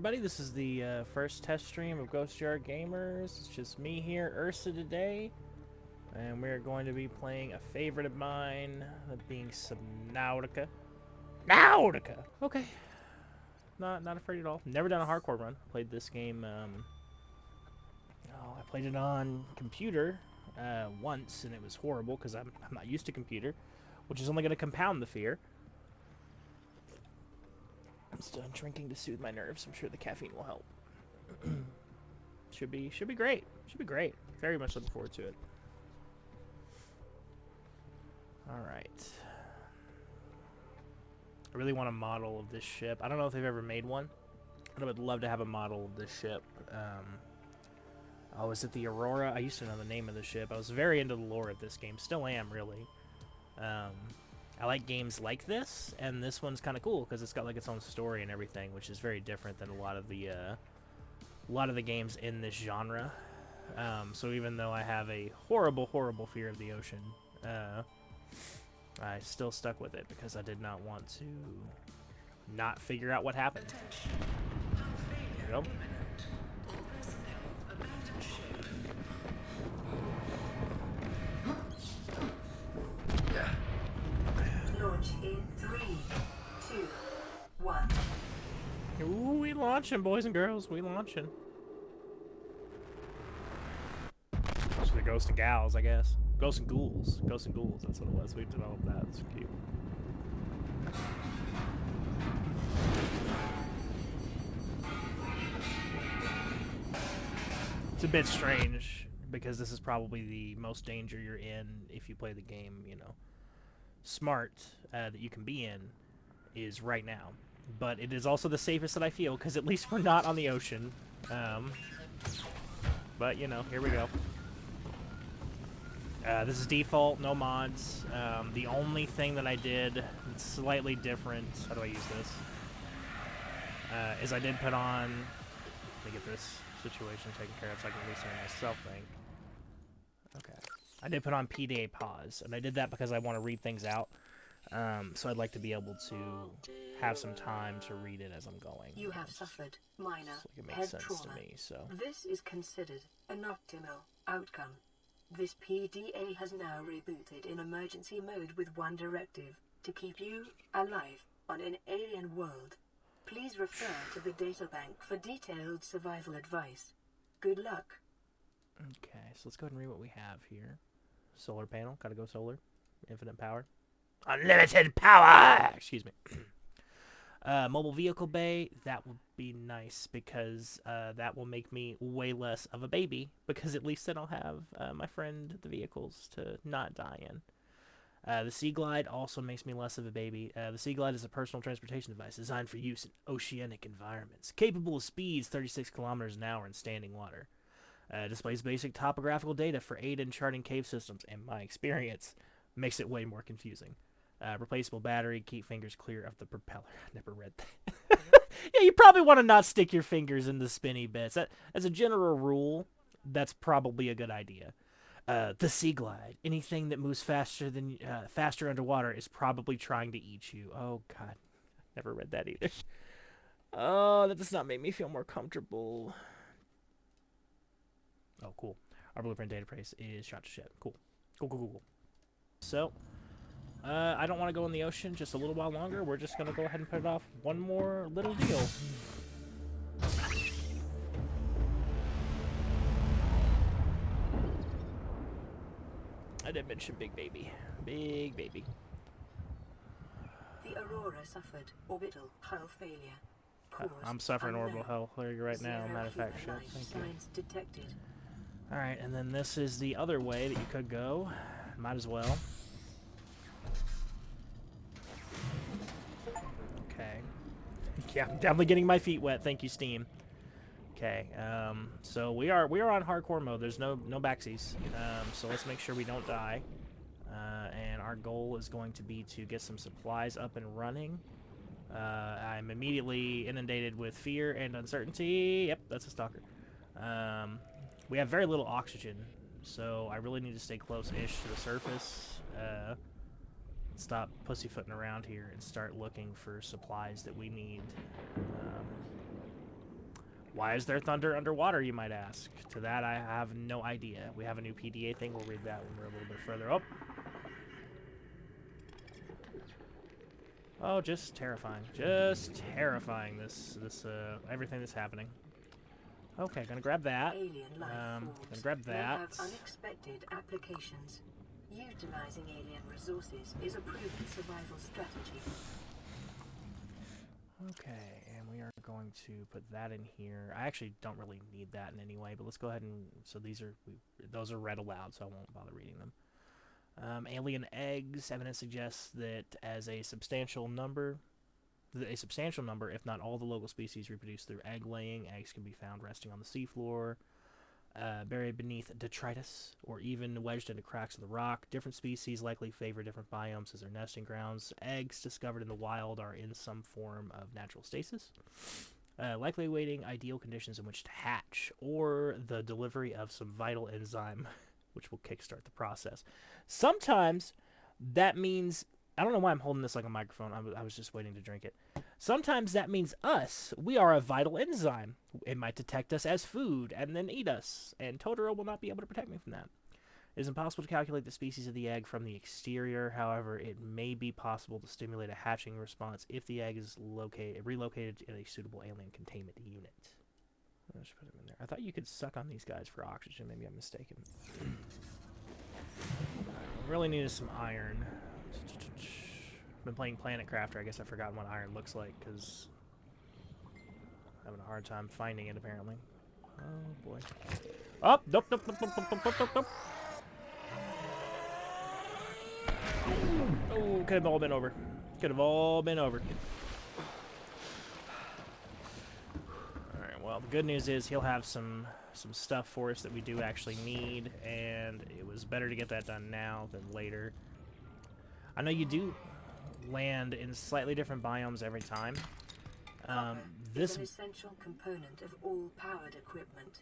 everybody. This is the first test stream of Ghostyard Gamers. It's just me here, Ursa, today. And we're going to be playing a favorite of mine, that being Subnautica. Nautica! Okay. Not afraid at all. Never done a hardcore run. Played this game, I played it on computer once, and it was horrible because I'm not used to computer, which is only going to compound the fear. I'm still drinking to soothe my nerves. I'm sure the caffeine will help. Should be great. Should be great. Very much looking forward to it. All right. I really want a model of this ship. I don't know if they've ever made one, but I would love to have a model of this ship. Oh, is it the Aurora? I used to know the name of the ship. I was very into the lore of this game. Still am, really. I like games like this, and this one's kind of cool because it's got like its own story and everything, which is very different than a lot of the games in this genre. So even though I have a horrible fear of the ocean, I still stuck with it because I did not want to not figure out what happened. There we go. Launch in 3, 2, 1. Ooh, we launching, boys and girls. We launching. It's the ghost and gals, I guess. Ghosts and ghouls. Ghosts and ghouls, that's what it was. We developed that. It's cute. It's a bit strange because this is probably the most danger you're in if you play the game, you know, smart, that you can be in is right now. But it is also the safest that I feel because at least we're not on the ocean. But, you know, here we go. This is default, no mods. The only thing that I did that's slightly different, how do I use this, is I did put on, let me get this situation taken care of so I can listen to myself think. Okay. I did put on PDA pause, and I did that because I want to read things out. So I'd like to be able to have some time to read it as I'm going. You have suffered minor Like it makes head sense trauma. to me, so. This is considered an optimal outcome. This PDA has now rebooted in emergency mode with one directive: to keep you alive on an alien world. Please refer to the databank for detailed survival advice. Good luck. Okay, so let's go ahead and read what we have here. Solar panel, gotta go solar. Infinite power. Unlimited power! Excuse me. Mobile vehicle bay, that will be nice because that will make me way less of a baby because at least then I'll have my friend the vehicles to not die in. The Sea Glide also makes me less of a baby. The Sea Glide is a personal transportation device designed for use in oceanic environments, capable of speeds 36 kilometers an hour in standing water. Displays basic topographical data for aid in charting cave systems, and my experience makes it way more confusing. Replaceable battery, keep fingers clear of the propeller. I never read that. Yeah, you probably want to not stick your fingers in the spinny bits. As a general rule, that's probably a good idea. The Sea Glide, anything that moves faster underwater is probably trying to eat you. Oh, God. Never read that either. Oh, that does not make me feel more comfortable. Oh, cool. Our blueprint database is shot to ship. Cool. Cool. So, I don't want to go in the ocean just a little while longer. We're just going to go ahead and put it off one more little deal. I did mention big baby. Big baby. The Aurora suffered orbital hull failure. I'm suffering orbital hull failure right now. Matter of fact, shit. Thank you. Detected. Alright, and then this is the other way that you could go. Might as well. Okay. Yeah, I'm definitely getting my feet wet. Thank you, Steam. Okay, so we are on hardcore mode. There's no backsies. So let's make sure we don't die. And our goal is going to be to get some supplies up and running. I'm immediately inundated with fear and uncertainty. Yep, that's a stalker. We have very little oxygen, so I really need to stay close-ish to the surface. Stop pussyfooting around here and start looking for supplies that we need. Why is there thunder underwater, you might ask? To that, I have no idea. We have a new PDA thing. We'll read that when we're a little bit further up. Oh, just terrifying. Just terrifying, everything that's happening. Okay, gonna grab that. Alien life Gonna forms grab may that. have unexpected applications. Utilizing alien resources is a proven survival strategy. Okay, and we are going to put that in here. I actually don't really need that in any way, but let's go ahead and... So those are read aloud, so I won't bother reading them. Alien eggs. Evidence suggests that as a substantial number, if not all the local species reproduce through egg laying, eggs can be found resting on the seafloor, buried beneath detritus, or even wedged into cracks of the rock. Different species likely favor different biomes as their nesting grounds. Eggs discovered in the wild are in some form of natural stasis, likely awaiting ideal conditions in which to hatch, or the delivery of some vital enzyme, which will kickstart the process. Sometimes that means... I don't know why I'm holding this like a microphone. I was just waiting to drink it. Sometimes that means us. We are a vital enzyme. It might detect us as food and then eat us, and Totoro will not be able to protect me from that. It is impossible to calculate the species of the egg from the exterior. However, it may be possible to stimulate a hatching response if the egg is relocated in a suitable alien containment unit. I'll just put them in there. I thought you could suck on these guys for oxygen. Maybe I'm mistaken. Really needed some iron. Been playing Planet Crafter. I guess I've forgotten what iron looks like because I'm having a hard time finding it apparently. Oh boy. Oh, nope. Oh, could have all been over. Could have all been over. Alright, well the good news is he'll have some stuff for us that we do actually need, and it was better to get that done now than later. I know you do land in slightly different biomes every time. This is an essential component of all powered equipment.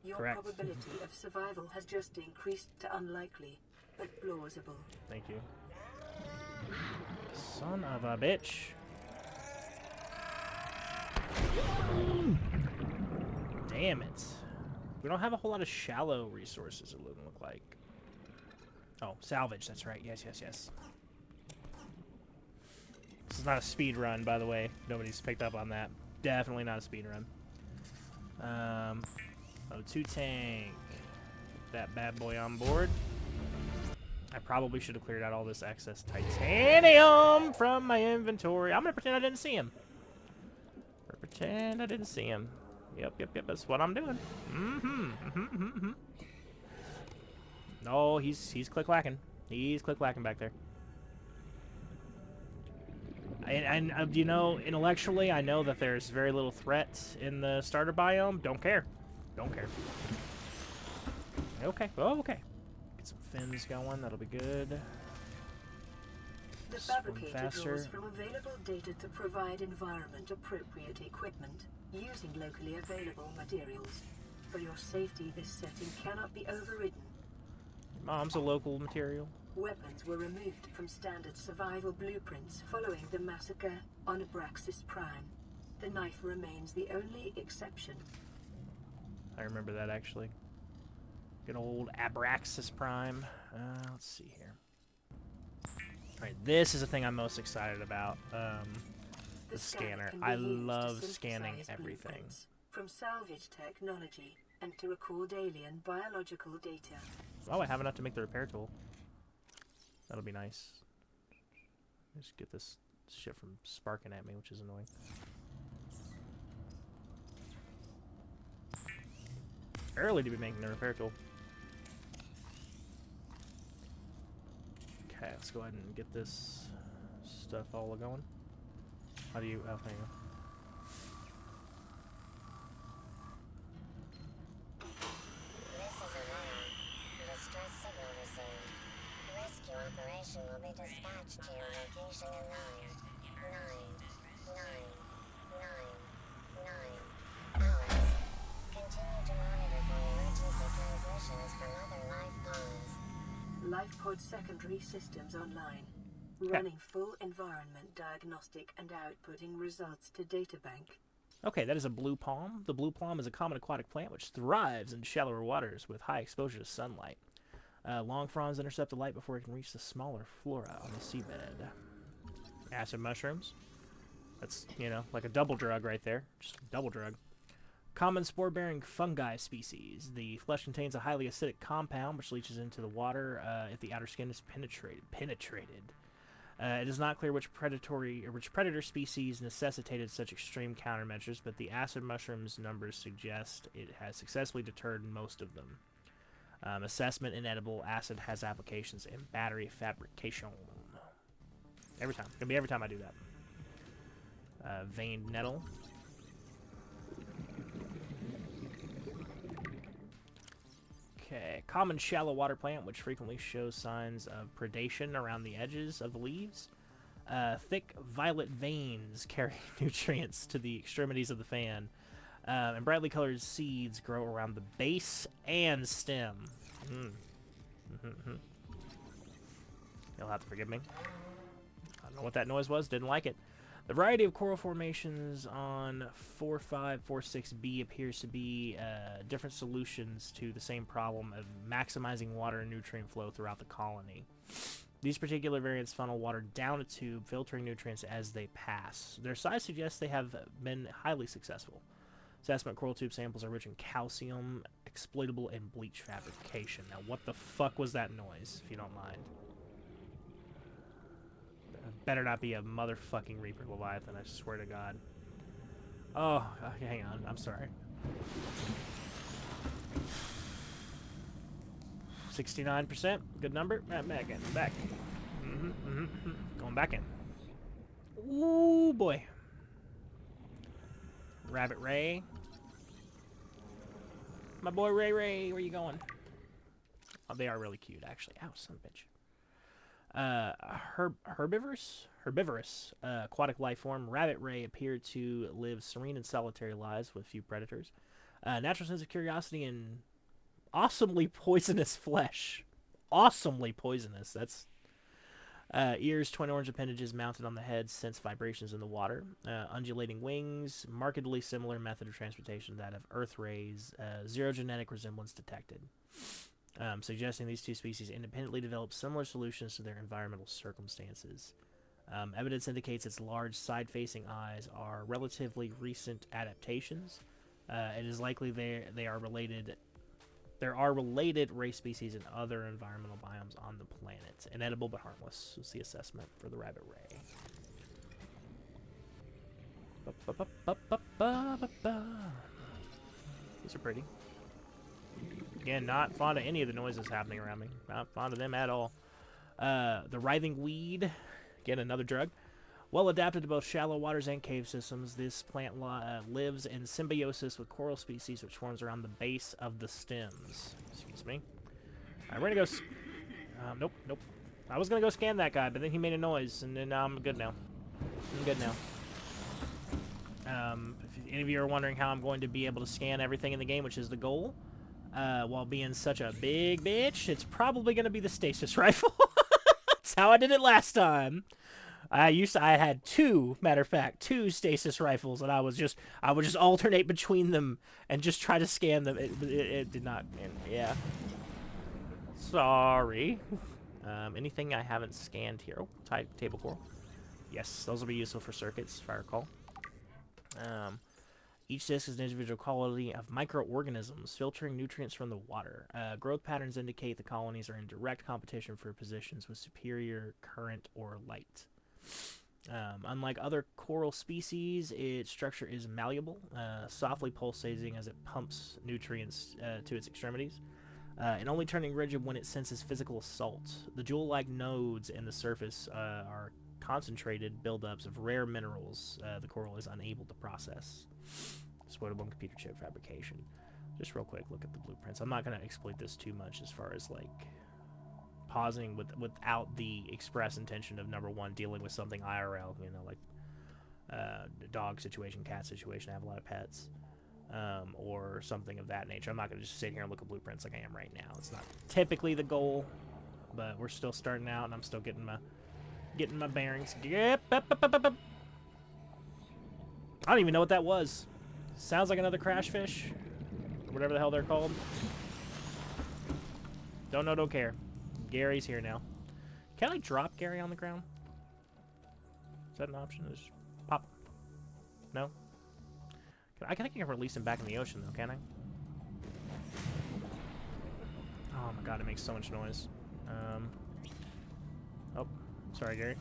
Your correct. Probability of survival has just increased to unlikely, but plausible. Thank you. Son of a bitch. Damn it. We don't have a whole lot of shallow resources, it doesn't look like. Oh, salvage, that's right. Yes. This is not a speed run, by the way. Nobody's picked up on that. Definitely not a speed run. O2 tank. Get that bad boy on board. I probably should have cleared out all this excess titanium from my inventory. I'm gonna pretend I didn't see him. Pretend I didn't see him. Yep. That's what I'm doing. No, he's click-clacking. He's click-clacking back there. And you know, intellectually, I know that there's very little threat in the starter biome. Don't care. Okay. Oh, okay. Get some fins going. That'll be good. The fabricator draws from available data to provide environment-appropriate equipment using locally available materials. For your safety, this setting cannot be overridden. Mom's a local material. Weapons were removed from standard survival blueprints following the massacre on Abraxas Prime. The knife remains the only exception. I remember that, actually. Good old Abraxas Prime. Let's see here. Alright, this is the thing I'm most excited about. The scanner. I love scanning everything. From salvage technology and to record alien biological data. Oh, I have enough to make the repair tool. That'll be nice. Just get this shit from sparking at me, which is annoying. Early to be making the repair tool. Okay, let's go ahead and get this stuff all going. How do you... Oh, there you go. Operation will be dispatched to your location in 9 hours. Continue to monitor for emergency transmissions from other life pods. Life pod secondary systems online. Running full environment diagnostic and outputting results to databank. Okay, that is a blue palm. The blue palm is a common aquatic plant which thrives in shallower waters with high exposure to sunlight. Long fronds intercept the light before it can reach the smaller flora on the seabed. Acid mushrooms. That's, you know, like a double drug right there. Just a double drug. Common spore-bearing fungi species. The flesh contains a highly acidic compound which leaches into the water if the outer skin is penetrated. It is not clear which predator species necessitated such extreme countermeasures, but the acid mushrooms numbers suggest it has successfully deterred most of them. Assessment in edible acid has applications in battery fabrication. Every time. It's gonna be every time I do that. Veined nettle. Okay, common shallow water plant which frequently shows signs of predation around the edges of the leaves. Thick violet veins carry nutrients to the extremities of the fan, and brightly colored seeds grow around the base and stem. You'll have to forgive me. I don't know what that noise was, didn't like it. The variety of coral formations on 4546b appears to be different solutions to the same problem of maximizing water and nutrient flow throughout the colony. These particular variants funnel water down a tube, filtering nutrients as they pass. Their size suggests they have been highly successful. Assessment coral tube samples are rich in calcium, exploitable in bleach fabrication. Now, what the fuck was that noise, if you don't mind? Better not be a motherfucking Reaper Leviathan, I swear to God. Oh, okay, hang on, I'm sorry. 69%, good number. Back in, back. Going back in. Ooh, boy. Rabbit Ray. My boy Ray, where you going? Oh, they are really cute, actually. Ow, son of a bitch. Herbivorous aquatic life form. Rabbit ray appear to live serene and solitary lives with few predators. Natural sense of curiosity and awesomely poisonous flesh. Awesomely poisonous. That's ears, twin orange appendages mounted on the head, sense vibrations in the water. Undulating wings, markedly similar method of transportation to that of earth rays. Zero genetic resemblance detected. Suggesting these two species independently develop similar solutions to their environmental circumstances. Evidence indicates its large side-facing eyes are relatively recent adaptations. It is likely they are related. There are related ray species in other environmental biomes on the planet. Inedible but harmless. This is the assessment for the rabbit ray. These are pretty. Again, not fond of any of the noises happening around me. Not fond of them at all. The writhing weed. Again, another drug. Well adapted to both shallow waters and cave systems, this plant lives in symbiosis with coral species which forms around the base of the stems. Excuse me. Alright, we're gonna go... nope. I was gonna go scan that guy, but then he made a noise, and then I'm good now. I'm good now. If any of you are wondering how I'm going to be able to scan everything in the game, which is the goal, while being such a big bitch, it's probably going to be the stasis rifle. That's how I did it last time. I had two stasis rifles, and I would just alternate between them and just try to scan them. It did not, yeah. Sorry. Anything I haven't scanned here? Oh, table coral. Yes, those will be useful for circuits, if I recall. Each disc is an individual colony of microorganisms filtering nutrients from the water. Growth patterns indicate the colonies are in direct competition for positions with superior current or light. Unlike other coral species, its structure is malleable, softly pulsating as it pumps nutrients to its extremities, and only turning rigid when it senses physical assault. The jewel-like nodes in the surface are concentrated buildups of rare minerals the coral is unable to process. Exploitable in computer chip fabrication. Just real quick, look at the blueprints. I'm not going to exploit this too much as far as like pausing without the express intention of number one, dealing with something IRL, you know, like dog situation, cat situation. I have a lot of pets, or something of that nature. I'm not going to just sit here and look at blueprints like I am right now. It's not typically the goal, but we're still starting out, and I'm still getting my bearings. Yep. I don't even know what that was. Sounds like another crash fish. Or whatever the hell they're called. Don't know, don't care. Gary's here now. Can I drop Gary on the ground? Is that an option? Just pop. No? I think I can release him back in the ocean, though, can I? Oh my god, it makes so much noise. Oh, sorry, Gary.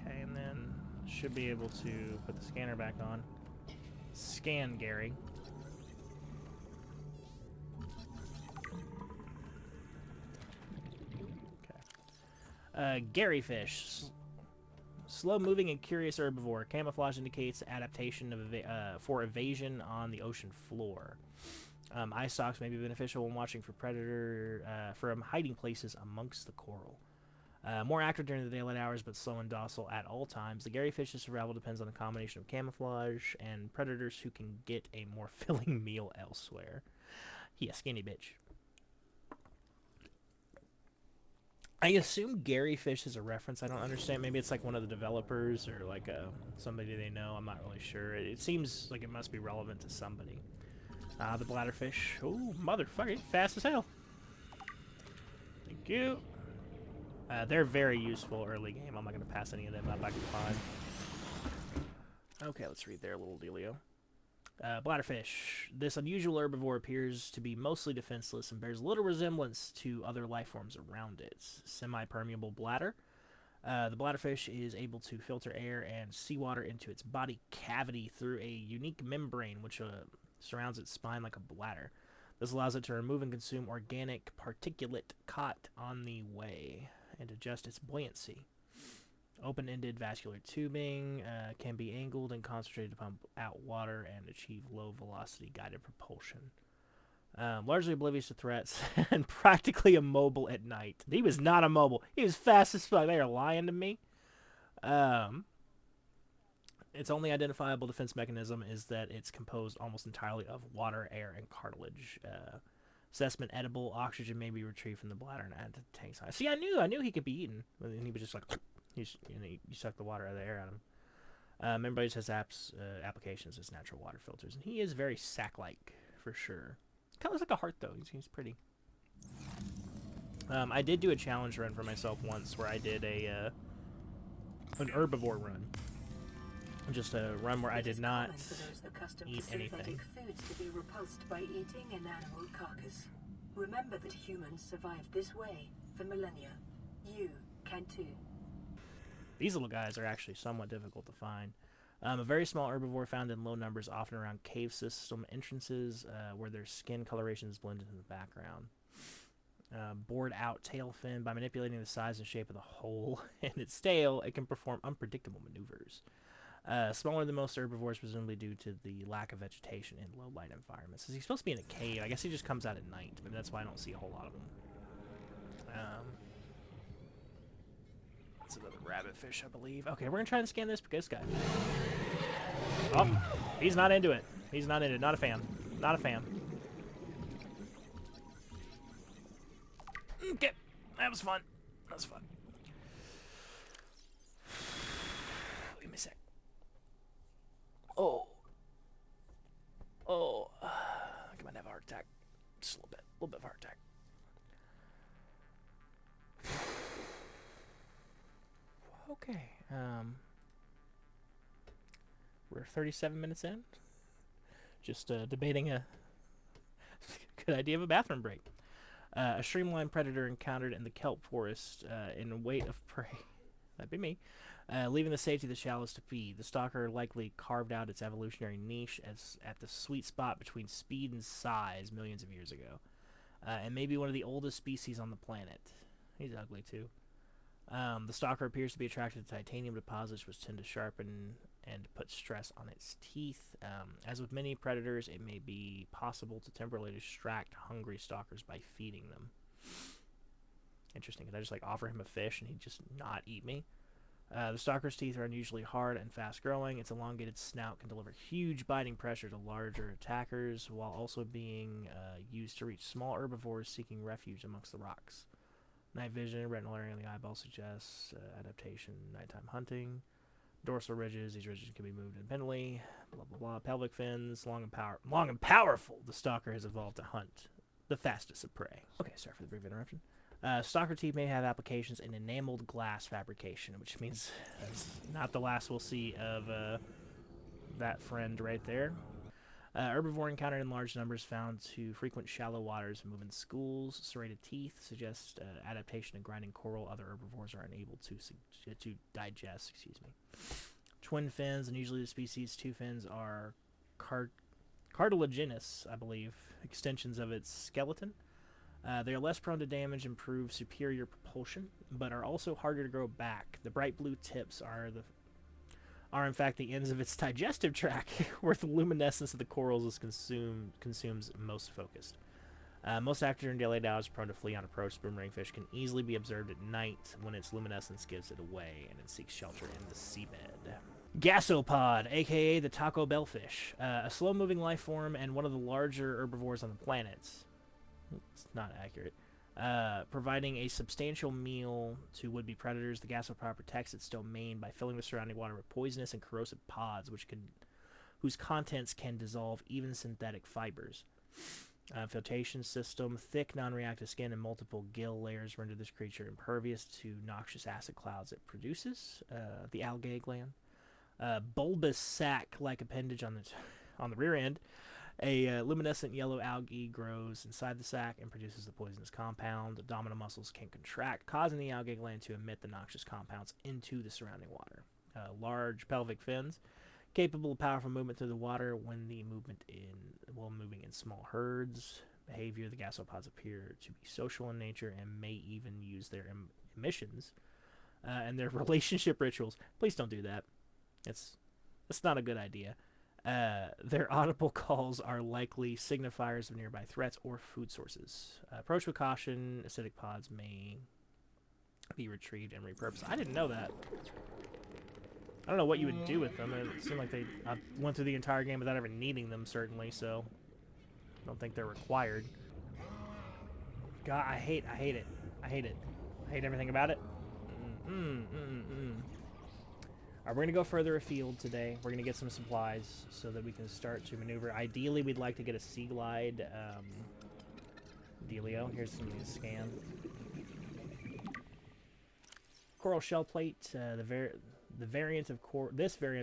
Okay, and then should be able to put the scanner back on. Scan Gary. Okay. Gary fish. Slow-moving and curious herbivore. Camouflage indicates adaptation of for evasion on the ocean floor. Eye stalks may be beneficial when watching for predator from hiding places amongst the coral. More active during the daylight hours, but slow and docile at all times. The Gary fish's survival depends on a combination of camouflage and predators who can get a more filling meal elsewhere. He a skinny bitch. I assume Gary fish is a reference. I don't understand. Maybe it's like one of the developers or like somebody they know. I'm not really sure. It seems like it must be relevant to somebody. The bladderfish. Oh, motherfucker. Fast as hell. Thank you. They're very useful early game. I'm not going to pass any of them up. I can find. Okay, let's read their little dealio. Bladderfish. This unusual herbivore appears to be mostly defenseless and bears little resemblance to other life forms around it. Semi-permeable bladder. The bladderfish is able to filter air and seawater into its body cavity through a unique membrane which surrounds its spine like a bladder. This allows it to remove and consume organic particulate caught on the way and adjust its buoyancy. Open-ended vascular tubing can be angled and concentrated to pump out water and achieve low-velocity guided propulsion. Largely oblivious to threats and practically immobile at night. He was not immobile. He was fast as fuck. They are lying to me. Its only identifiable defense mechanism is that it's composed almost entirely of water, air, and cartilage. Assessment edible. Oxygen may be retrieved from the bladder and added to the tank size. See, I knew he could be eaten. And he was just like... You suck the water out of the air out of him. Everybody just has applications as natural water filters, and he is very sack-like for sure. Kind of looks like a heart though. He's pretty. I did do a challenge run for myself once where I did an herbivore run. Just a run where I did not eat anything. Foods to be repulsed by eating an animal carcass. Remember that humans survived this way for millennia. You can too. These little guys are actually somewhat difficult to find. A very small herbivore found in low numbers, often around cave system entrances where their skin coloration is blended in the background. Bored out tail fin. By manipulating the size and shape of the hole in its tail, it can perform unpredictable maneuvers. Smaller than most herbivores, presumably due to the lack of vegetation in low light environments. He's supposed to be in a cave. I guess he just comes out at night. Maybe that's why I don't see a whole lot of them. Another rabbit fish, I believe. Okay, we're gonna try to scan this guy. Oh, he's not into it. He's not into it. Not a fan. Not a fan. Okay, that was fun. That was fun. Give me a sec. Oh. I might have a heart attack. Just a little bit of a heart attack. Okay, we're 37 minutes in. Just debating a good idea of a bathroom break. A streamlined predator encountered in the kelp forest in a weight of prey. That'd be me. Leaving the safety of the shallows to feed. The stalker likely carved out its evolutionary niche at the sweet spot between speed and size millions of years ago. And maybe one of the oldest species on the planet. He's ugly too. The stalker appears to be attracted to titanium deposits, which tend to sharpen and put stress on its teeth. As with many predators, it may be possible to temporarily distract hungry stalkers by feeding them. Interesting. Could I just offer him a fish and he'd just not eat me? The stalker's teeth are unusually hard and fast-growing. Its elongated snout can deliver huge biting pressure to larger attackers, while also being used to reach small herbivores seeking refuge amongst the rocks. Night vision, retinal area in the eyeball suggests adaptation, nighttime hunting. Dorsal ridges. These ridges can be moved independently. Blah, blah, blah. Pelvic fins. Long and powerful. The stalker has evolved to hunt the fastest of prey. Okay, sorry for the brief interruption. Stalker teeth may have applications in enameled glass fabrication, which means that's not the last we'll see of that friend right there. Herbivore encountered in large numbers, found to frequent shallow waters and move in schools. Serrated teeth suggest adaptation to grinding coral. Other herbivores are unable to digest. Excuse me. Twin fins, and usually the species' two fins are cartilaginous, I believe, extensions of its skeleton. They are less prone to damage and prove superior propulsion, but are also harder to grow back. The bright blue tips are in fact the ends of its digestive tract, where the luminescence of the corals is consumes most focused. Most active during daylight hours, prone to flee on approach. Boomerang fish can easily be observed at night when its luminescence gives it away, and it seeks shelter in the seabed. Gasopod, aka the Taco Bell fish, a slow-moving life form and one of the larger herbivores on the planet. It's not accurate. Providing a substantial meal to would-be predators, the gasopod protects its domain by filling the surrounding water with poisonous and corrosive pods, whose contents can dissolve even synthetic fibers. Filtration system, thick, non-reactive skin and multiple gill layers render this creature impervious to noxious acid clouds it produces. The algae gland, bulbous sac-like appendage on the rear end. A luminescent yellow algae grows inside the sac and produces the poisonous compound. Abdominal muscles can contract, causing the algae gland to emit the noxious compounds into the surrounding water. Large pelvic fins, capable of powerful movement through the water while moving in small herds. Behavior: the gasopods appear to be social in nature and may even use their emissions and their relationship rituals. Please don't do that. That's not a good idea. Their audible calls are likely signifiers of nearby threats or food sources. Approach with caution. Acidic pods may be retrieved and repurposed. I didn't know that. I don't know what you would do with them. It seemed like I went through the entire game without ever needing them, certainly, so I don't think they're required. God, I hate it. I hate it. I hate everything about it. Alright, we're going to go further afield today. We're going to get some supplies so that we can start to maneuver. Ideally, we'd like to get a sea glide dealio. Here's some of these scan. Coral shell plate. This variant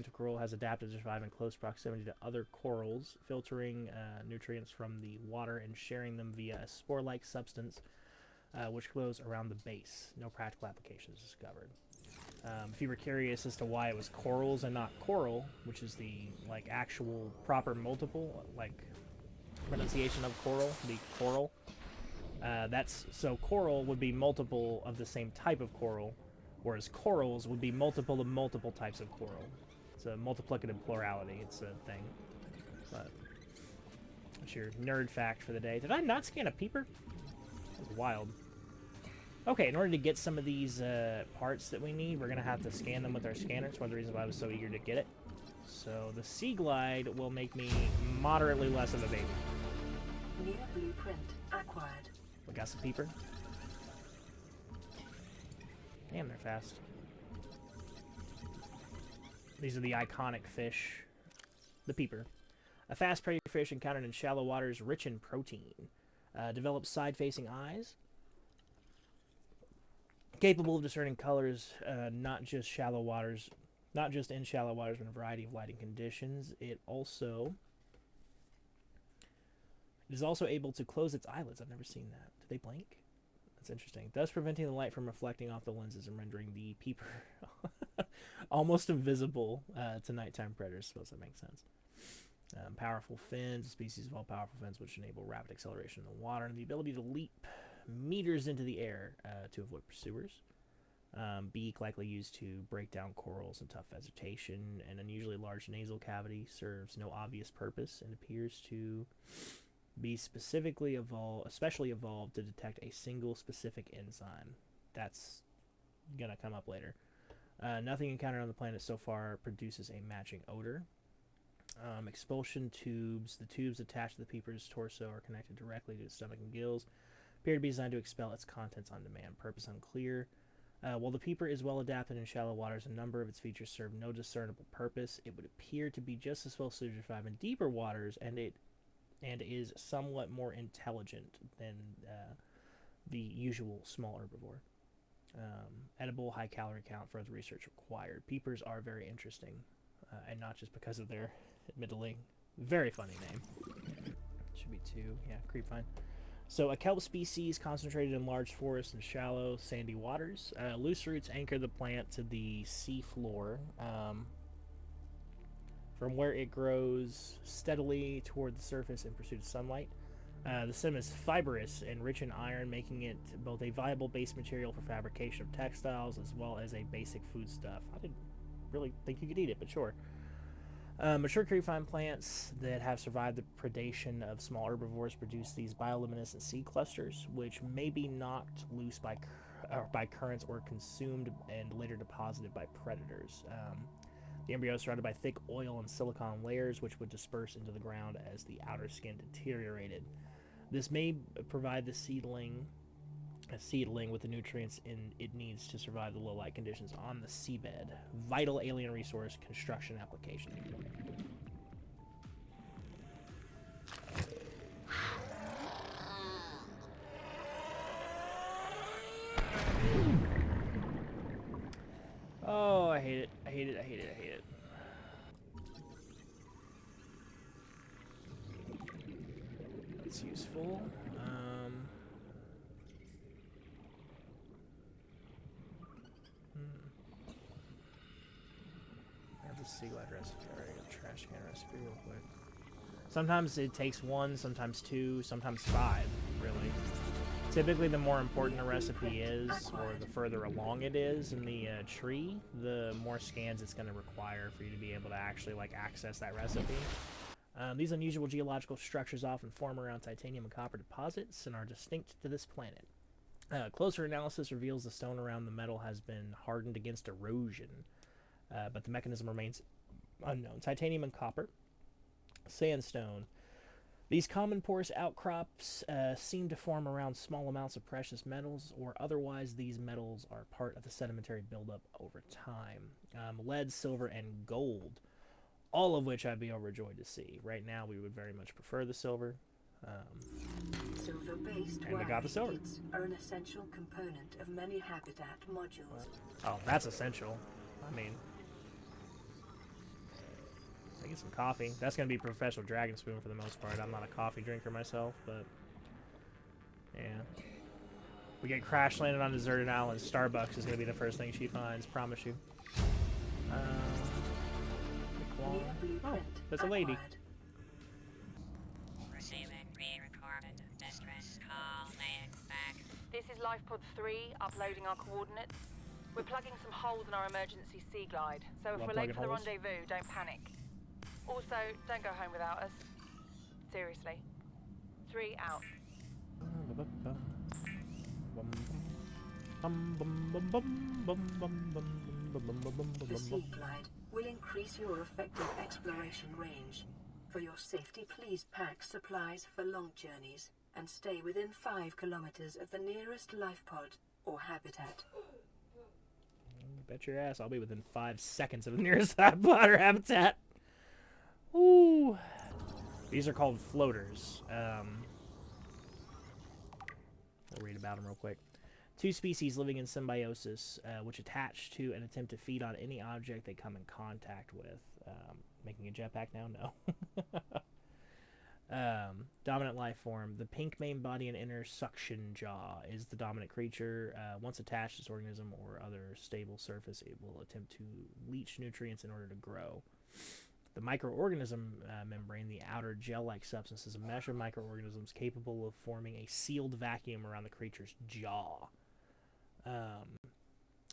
of coral has adapted to survive in close proximity to other corals, filtering nutrients from the water and sharing them via a spore-like substance which glows around the base. No practical applications discovered. If you were curious as to why it was corals and not coral, which is the actual proper multiple pronunciation of coral, the coral. So coral would be multiple of the same type of coral, whereas corals would be multiple of multiple types of coral. It's a multiplicative plurality. It's a thing. But that's your nerd fact for the day. Did I not scan a peeper? That was wild. Okay, in order to get some of these parts that we need, we're going to have to scan them with our scanner. It's one of the reasons why I was so eager to get it. So the Sea Glide will make me moderately less of a baby. New blueprint acquired. We got some peeper. Damn, they're fast. These are the iconic fish. The peeper. A fast prey fish encountered in shallow waters rich in protein. Develops side-facing eyes. Capable of discerning colors, not just in shallow waters, but in a variety of lighting conditions. It is also able to close its eyelids. I've never seen that. Do they blink? That's interesting. Thus preventing the light from reflecting off the lenses and rendering the peeper almost invisible to nighttime predators. I suppose that makes sense. Powerful fins. A species of all powerful fins which enable rapid acceleration in the water and the ability to leap meters into the air to avoid pursuers. Beak likely used to break down corals and tough vegetation. An unusually large nasal cavity serves no obvious purpose and appears to be especially evolved to detect a single specific enzyme. That's gonna come up later. Nothing encountered on the planet so far produces a matching odor. Expulsion tubes. The tubes attached to the peeper's torso are connected directly to its stomach and gills. Appear to be designed to expel its contents on demand. Purpose unclear. While the peeper is well adapted in shallow waters, a number of its features serve no discernible purpose. It would appear to be just as well suited to survive in deeper waters, and is somewhat more intelligent than the usual small herbivore. Edible, high calorie count, further research required. Peepers are very interesting, and not just because of their admittedly very funny name. Should be 2, yeah, creepvine. So a kelp species concentrated in large forests and shallow, sandy waters. Loose roots anchor the plant to the sea floor, from where it grows steadily toward the surface in pursuit of sunlight. The stem is fibrous and rich in iron, making it both a viable base material for fabrication of textiles as well as a basic foodstuff. I didn't really think you could eat it, but sure. Mature creepvine plants that have survived the predation of small herbivores produce these bioluminescent seed clusters, which may be knocked loose by currents or consumed and later deposited by predators. The embryo is surrounded by thick oil and silicon layers, which would disperse into the ground as the outer skin deteriorated. This may provide the seedling with the nutrients it needs to survive the low-light conditions on the seabed. Vital alien resource construction application. Oh, I hate it. I hate it. I hate it. I hate it. It's useful. I have the sea glide recipe. Alright, I got the trash can recipe real quick. Sometimes it takes 1, sometimes 2, sometimes 5, really. Typically, the more important a recipe is, or the further along it is in the tree, the more scans it's going to require for you to be able to actually access that recipe. These unusual geological structures often form around titanium and copper deposits and are distinct to this planet. Closer analysis reveals the stone around the metal has been hardened against erosion, but the mechanism remains unknown. Titanium and copper, sandstone. These common porous outcrops seem to form around small amounts of precious metals, or otherwise these metals are part of the sedimentary buildup over time. Lead, silver, and gold, all of which I'd be overjoyed to see. Right now, we would very much prefer the silver. Silver-based and we got the silver. kits are an essential component of many habitat modules. Oh, that's essential. I mean, I get some coffee. That's going to be professional dragon spoon for the most part. I'm not a coffee drinker myself, but yeah. We get crash landed on deserted island. Starbucks is going to be the first thing she finds. Promise you. Oh, there's a lady. Receiving pre-recorded distress call. Laying back. This is LifePod 3, uploading our coordinates. We're plugging some holes in our emergency sea glide, so if Love we're late plugging for the holes. rendezvous, don't panic. Also, don't go home without us. Seriously. 3 out. The sea glide will increase your effective exploration range. For your safety, please pack supplies for long journeys and stay within 5 kilometers of the nearest life pod or habitat. Bet your ass I'll be within 5 seconds of the nearest pod or habitat. Ooh. These are called floaters. We'll read about them real quick. 2 species living in symbiosis, which attach to and attempt to feed on any object they come in contact with. Making a jetpack now? No. Dominant life form. The pink main body and inner suction jaw is the dominant creature. Once attached to this organism or other stable surface, it will attempt to leach nutrients in order to grow. The microorganism membrane, the outer gel-like substance, is a mesh of microorganisms capable of forming a sealed vacuum around the creature's jaw.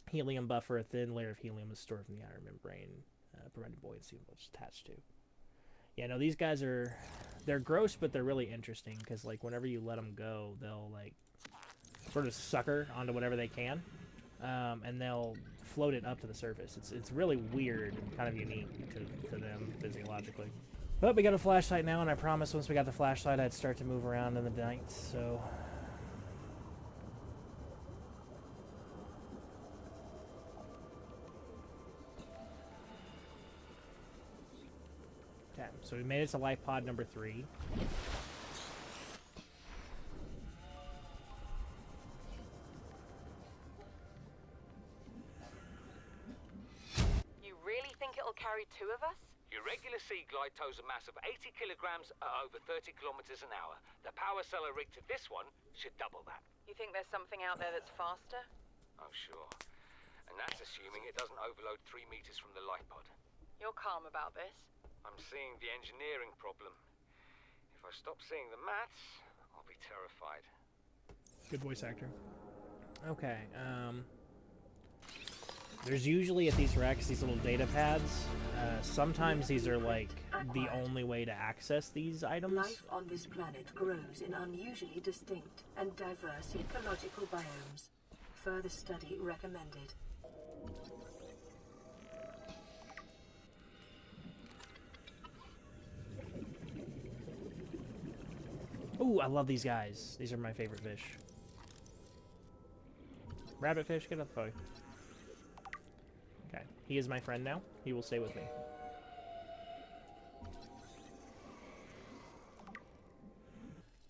Helium buffer, a thin layer of helium is stored from the outer membrane, providing buoyancy which it's attached to. Yeah, no, these guys they're gross, but they're really interesting, because, whenever you let them go, they'll, sort of sucker onto whatever they can, and they'll float it up to the surface. It's really weird and kind of unique to them physiologically. But we got a flashlight now, and I promised once we got the flashlight I'd start to move around in the night, so... Okay, so we made it to life pod number 3. You really think it'll carry 2 of us? Your regular sea glide tows a mass of 80 kilograms at over 30 kilometers an hour. The power cellar rigged to this one should double that. You think there's something out there that's faster? Oh, sure. And that's assuming it doesn't overload 3 meters from the light pod. You're calm about this. I'm seeing the engineering problem. If I stop seeing the maths, I'll be terrified. Good voice actor. Okay, there's usually at these wrecks these little data pads. Sometimes these are like the only way to access these items. Life on this planet grows in unusually distinct and diverse ecological biomes. Further study recommended. Ooh, I love these guys. These are my favorite fish. Rabbit fish, get up the phone. Okay, he is my friend now. He will stay with me.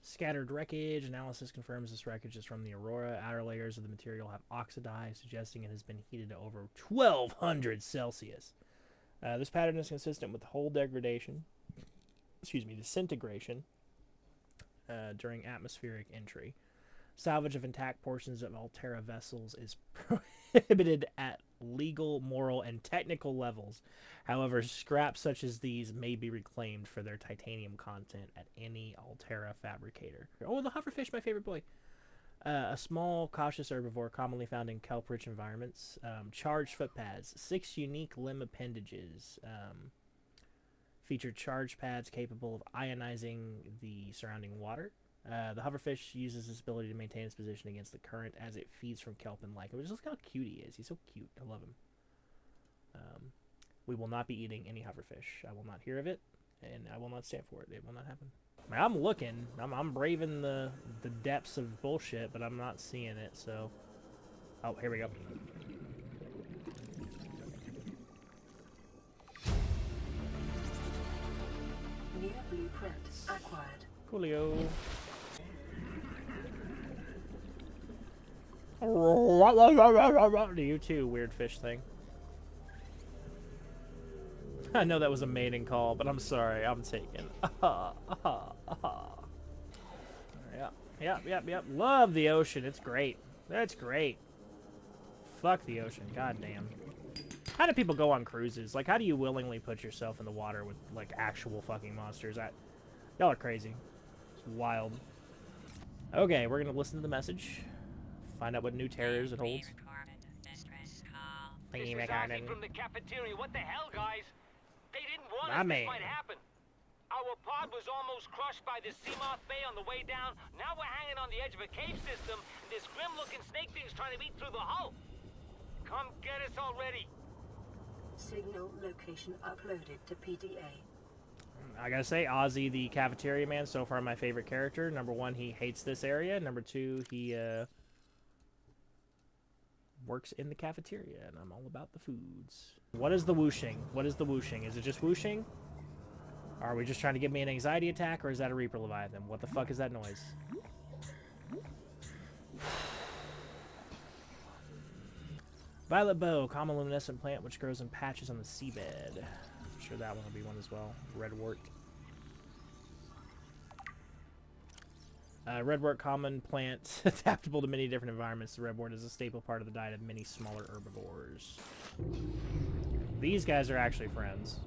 Scattered wreckage. Analysis confirms this wreckage is from the Aurora. Outer layers of the material have oxidized, suggesting it has been heated to over 1200 Celsius. This pattern is consistent with hull degradation, disintegration, during atmospheric entry. Salvage of intact portions of Altera vessels is prohibited at legal, moral, and technical levels. However, scraps such as these may be reclaimed for their titanium content at any Altera fabricator. Oh, the hoverfish, my favorite boy. A small, cautious herbivore commonly found in kelp-rich environments. Charged footpads. 6 unique limb appendages. Feature charge pads capable of ionizing the surrounding water. The hoverfish uses this ability to maintain its position against the current as it feeds from kelp and lichen. Which is how cute he is. He's so cute. I love him. We will not be eating any hoverfish. I will not hear of it, and I will not stand for it. It will not happen. I mean, I'm looking. I'm braving the depths of bullshit, but I'm not seeing it, so... Oh, here we go. New blueprint acquired. Coolio. Do you too, weird fish thing. I know that was a mating call, but I'm sorry, I'm taken. Yep. Love the ocean. It's great. That's great. Fuck the ocean. Goddamn. How do people go on cruises? Like, how do you willingly put yourself in the water with, like, actual fucking monsters? Y'all are crazy. It's wild. Okay, we're gonna listen to the message. Find out what new terrors it holds. This is Ozzy from the cafeteria. What the hell, guys? They didn't want My us man. this might happen. Our pod was almost crushed by the Seamoth Bay on the way down. Now we're hanging on the edge of a cave system, and this grim-looking snake thing's trying to eat through the hull. Come get us already. Signal location uploaded to PDA. I gotta say, Ozzy, the cafeteria man, so far my favorite character. Number 1, he hates this area. Number 2, he works in the cafeteria, and I'm all about the foods. What is the whooshing? What is the whooshing? Is it just whooshing? Are we just trying to give me an anxiety attack, or is that a Reaper Leviathan? What the fuck is that noise? Violet bow, common luminescent plant which grows in patches on the seabed. I'm sure that one will be one as well. Redwort. Redwort, common plant, adaptable to many different environments. The redwort is a staple part of the diet of many smaller herbivores. These guys are actually friends.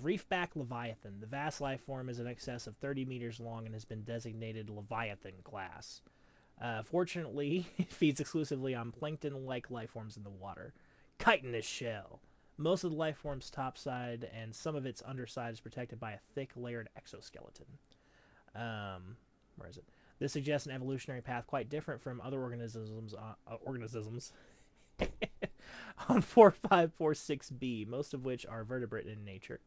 Reefback Leviathan. The vast life form is in excess of 30 meters long and has been designated Leviathan class. Fortunately, it feeds exclusively on plankton-like life forms in the water. Chitinous shell. Most of the life form's topside and some of its underside is protected by a thick, layered exoskeleton. Where is it? This suggests an evolutionary path quite different from other organisms on 4546b, most of which are vertebrate in nature.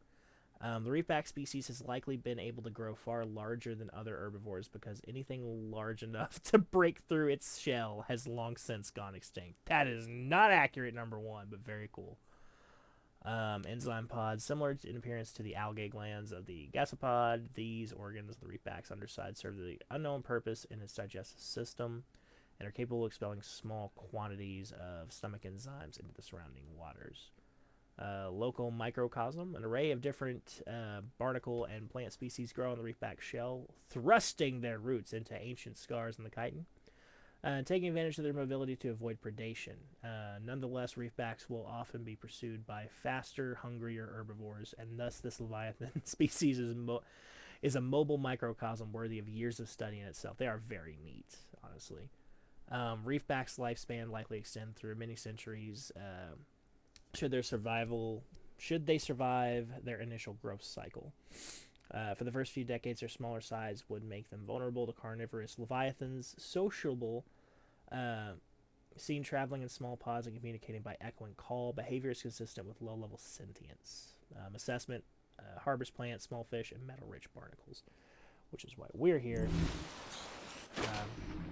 The reefback species has likely been able to grow far larger than other herbivores because anything large enough to break through its shell has long since gone extinct. That is not accurate, number one, but very cool. Enzyme pods, similar in appearance to the algae glands of the gasopod. These organs, the reefback's underside, serve the unknown purpose in its digestive system and are capable of expelling small quantities of stomach enzymes into the surrounding waters. Local microcosm, an array of different barnacle and plant species grow on the reefback shell, thrusting their roots into ancient scars in the chitin, and taking advantage of their mobility to avoid predation. Nonetheless, reefbacks will often be pursued by faster, hungrier herbivores, and thus this leviathan species is a mobile microcosm worthy of years of study in itself. They are very neat, honestly. Reefbacks' lifespan likely extend through many centuries. Should they survive their initial growth cycle. For the first few decades, their smaller size would make them vulnerable to carnivorous leviathans. Sociable, seen traveling in small pods and communicating by echoing call. Behavior is consistent with low-level sentience. Assessment, harbors plants, small fish, and metal-rich barnacles, which is why we're here.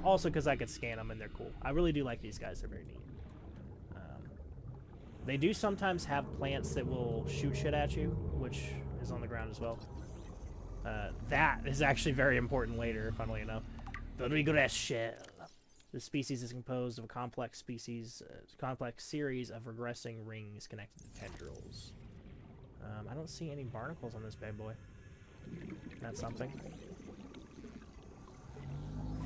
Also because I could scan them and they're cool. I really do like these guys. They're very neat. They do sometimes have plants that will shoot shit at you, which is on the ground as well. That is actually very important later, funnily enough. The regress shell. The species is composed of a complex series of regressing rings connected to tendrils. I don't see any barnacles on this bad boy. That's something.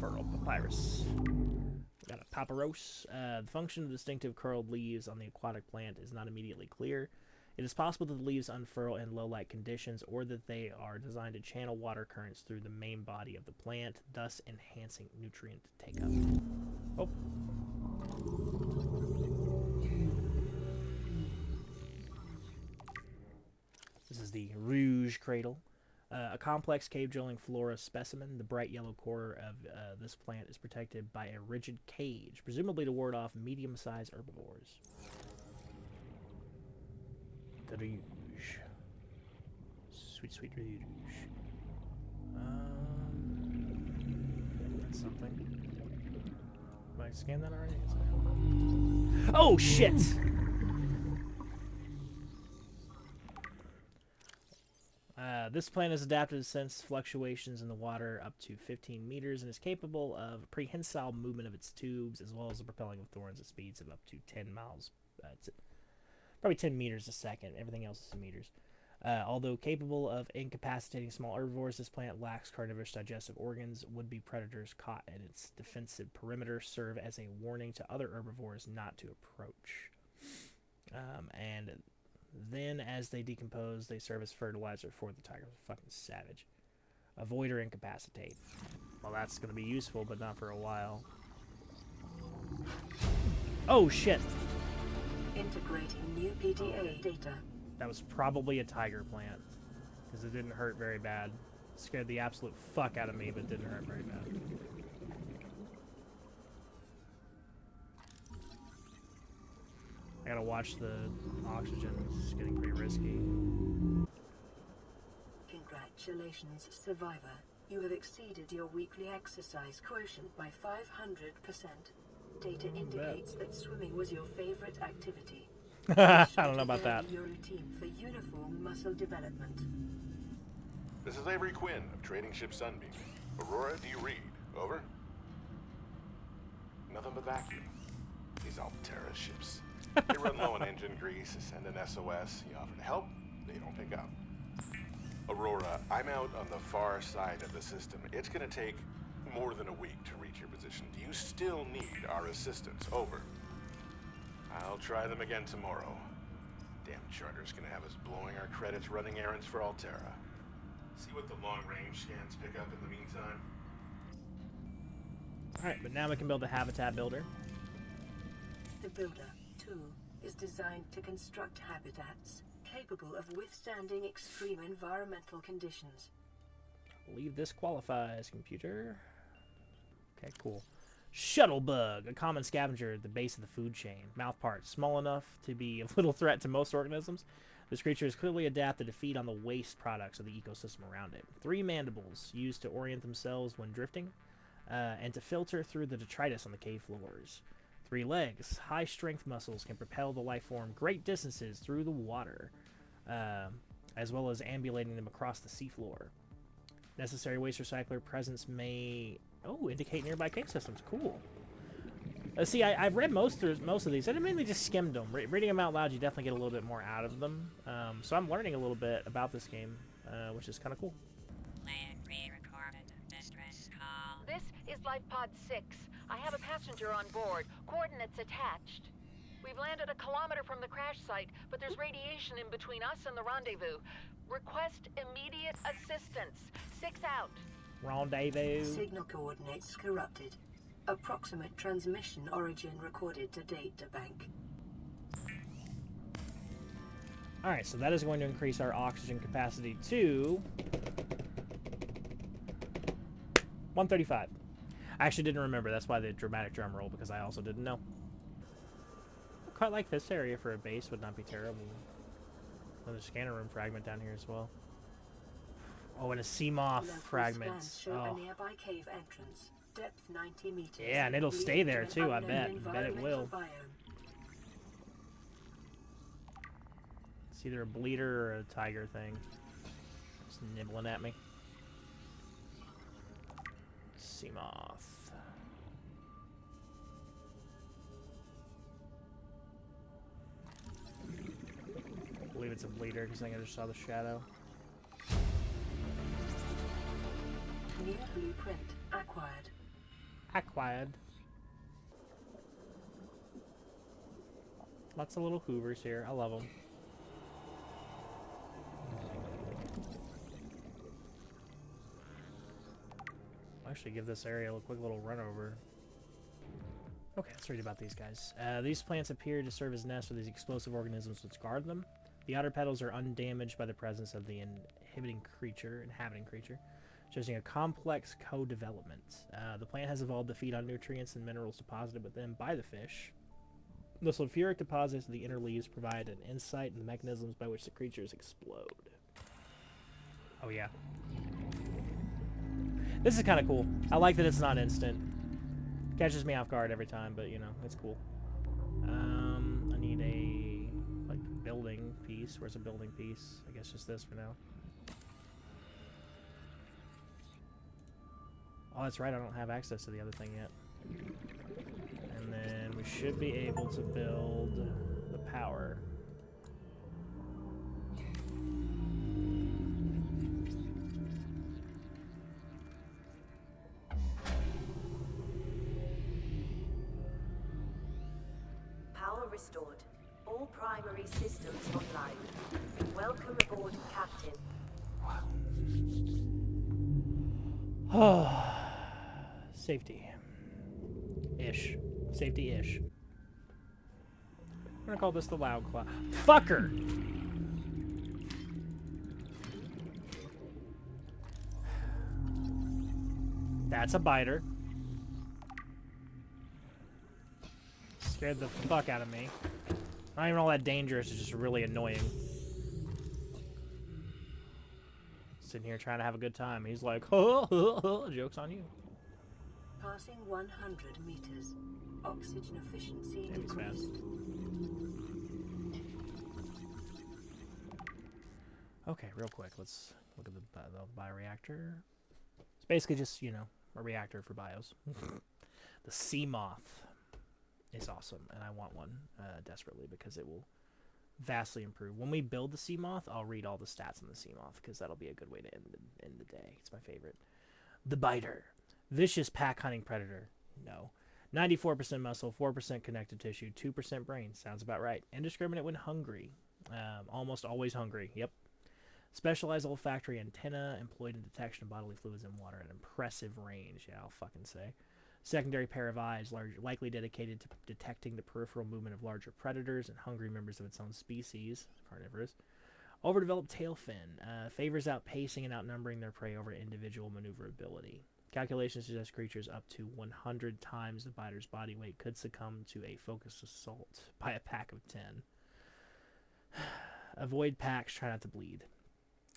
Fertile papyrus. We got a papyrus. The function of distinctive curled leaves on the aquatic plant is not immediately clear. It is possible that the leaves unfurl in low-light conditions or that they are designed to channel water currents through the main body of the plant, thus enhancing nutrient take-up. Oh. This is the Rouge Cradle. A complex cave-dwelling flora specimen. The bright yellow core of this plant is protected by a rigid cage, presumably to ward off medium-sized herbivores. The Rouge. Sweet, sweet Rouge. That's something. Have I scanned that already? Oh, shit! This plant is adapted to sense fluctuations in the water up to 15 meters and is capable of prehensile movement of its tubes as well as the propelling of thorns at speeds of up to 10 miles. Probably 10 meters a second. Everything else is in meters. Although capable of incapacitating small herbivores, this plant lacks carnivorous digestive organs. Would-be predators caught in its defensive perimeter serve as a warning to other herbivores not to approach. And then, as they decompose, they serve as fertilizer for the tiger. Fucking savage. Avoid or incapacitate. Well, that's going to be useful, but not for a while. Oh, shit. Integrating new PDA data. That was probably a tiger plant, because it didn't hurt very bad. It scared the absolute fuck out of me, but didn't hurt very bad. I gotta watch the oxygen. It's getting pretty risky. Congratulations, survivor. You have exceeded your weekly exercise quotient by 500%. Data indicates that swimming was your favorite activity. I don't know about that. Your routine for uniform muscle development. This is Avery Quinn of Trading Ship Sunbeam. Aurora, do you read? Over? Nothing but vacuum. These Altera ships. They run low on engine grease, send an SOS, you offer to help, they don't pick up. Aurora, I'm out on the far side of the system. It's gonna take more than a week to reach your position. Do you still need our assistance? Over. I'll try them again tomorrow. Damn charter's gonna have us blowing our credits running errands for Altera. See what the long-range scans pick up in the meantime. Alright, but now we can build the habitat builder. The Builder tool is designed to construct habitats capable of withstanding extreme environmental conditions. I believe this qualifies, computer. Okay, cool. Shuttlebug, a common scavenger at the base of the food chain. Mouth parts small enough to be a little threat to most organisms. This creature is clearly adapted to feed on the waste products of the ecosystem around it. 3 mandibles, used to orient themselves when drifting, and to filter through the detritus on the cave floors. 3 legs, high-strength muscles can propel the life form great distances through the water, as well as ambulating them across the seafloor. Necessary waste recycler presence may indicate nearby cave systems. Cool. See, I've read most of these. I mainly just skimmed them. Reading them out loud, you definitely get a little bit more out of them. So I'm learning a little bit about this game, which is kind of cool. This is Life Pod 6. I have a passenger on board. Coordinates attached. We've landed a kilometer from the crash site, but there's radiation in between us and the rendezvous. Request immediate assistance. 6 out. Rendezvous. Signal coordinates corrupted. Approximate transmission origin recorded to data bank. Alright, so that is going to increase our oxygen capacity to 135. I actually didn't remember. That's why the dramatic drum roll, because I also didn't know. I quite like this area for a base. Would not be terrible. Another scanner room fragment down here as well. Oh, and a sea moth fragment. Show a nearby cave entrance. Depth 90 meters. Yeah, and it'll stay there too, I bet. I bet it will. Biome. It's either a bleeder or a tiger thing. Just nibbling at me. Sea moth. I believe it's a bleeder because I think I just saw the shadow. New blueprint acquired. Acquired. Lots of little hoovers here. I love them. I'll actually give this area a quick little run over. Okay, let's read about these guys. These plants appear to serve as nests for these explosive organisms which guard them. The outer petals are undamaged by the presence of the inhabiting creature, suggesting a complex co-development. The plant has evolved to feed on nutrients and minerals deposited within by the fish. The sulfuric deposits of the inner leaves provide an insight into the mechanisms by which the creatures explode. Oh yeah. This is kind of cool. I like that it's not instant. Catches me off guard every time, but you know, it's cool. I need a building piece. Where's a building piece? I guess just this for now. Oh, that's right, I don't have access to the other thing yet. And then we should be able to build the power. Power restored. All primary systems online. Welcome aboard, Captain. Safety-ish. Safety-ish. I'm gonna call this the Loud Cloud. Fucker! That's a biter. Scared the fuck out of me. Not even all that dangerous, it's just really annoying. Sitting here trying to have a good time. He's like, joke's on you. Passing 100 meters. Oxygen efficiency Damn, he's fast. decreased. Okay, real quick, let's look at the bioreactor. It's basically just, you know, a reactor for bios. The sea moth is awesome, and I want one desperately because it will vastly improve. When we build the sea moth, I'll read all the stats on the sea moth because that'll be a good way to end the day. It's my favorite. The biter. Vicious pack hunting predator. No. 94% muscle, 4% connective tissue, 2% brain. Sounds about right. Indiscriminate when hungry. Almost always hungry. Yep. Specialized olfactory antenna employed in detection of bodily fluids in water at impressive range. Yeah, I'll fucking say. Secondary pair of eyes, likely dedicated to detecting the peripheral movement of larger predators and hungry members of its own species, carnivorous. Overdeveloped tail fin, favors outpacing and outnumbering their prey over individual maneuverability. Calculations suggest creatures up to 100 times the biter's body weight could succumb to a focused assault by a pack of 10. Avoid packs, try not to bleed.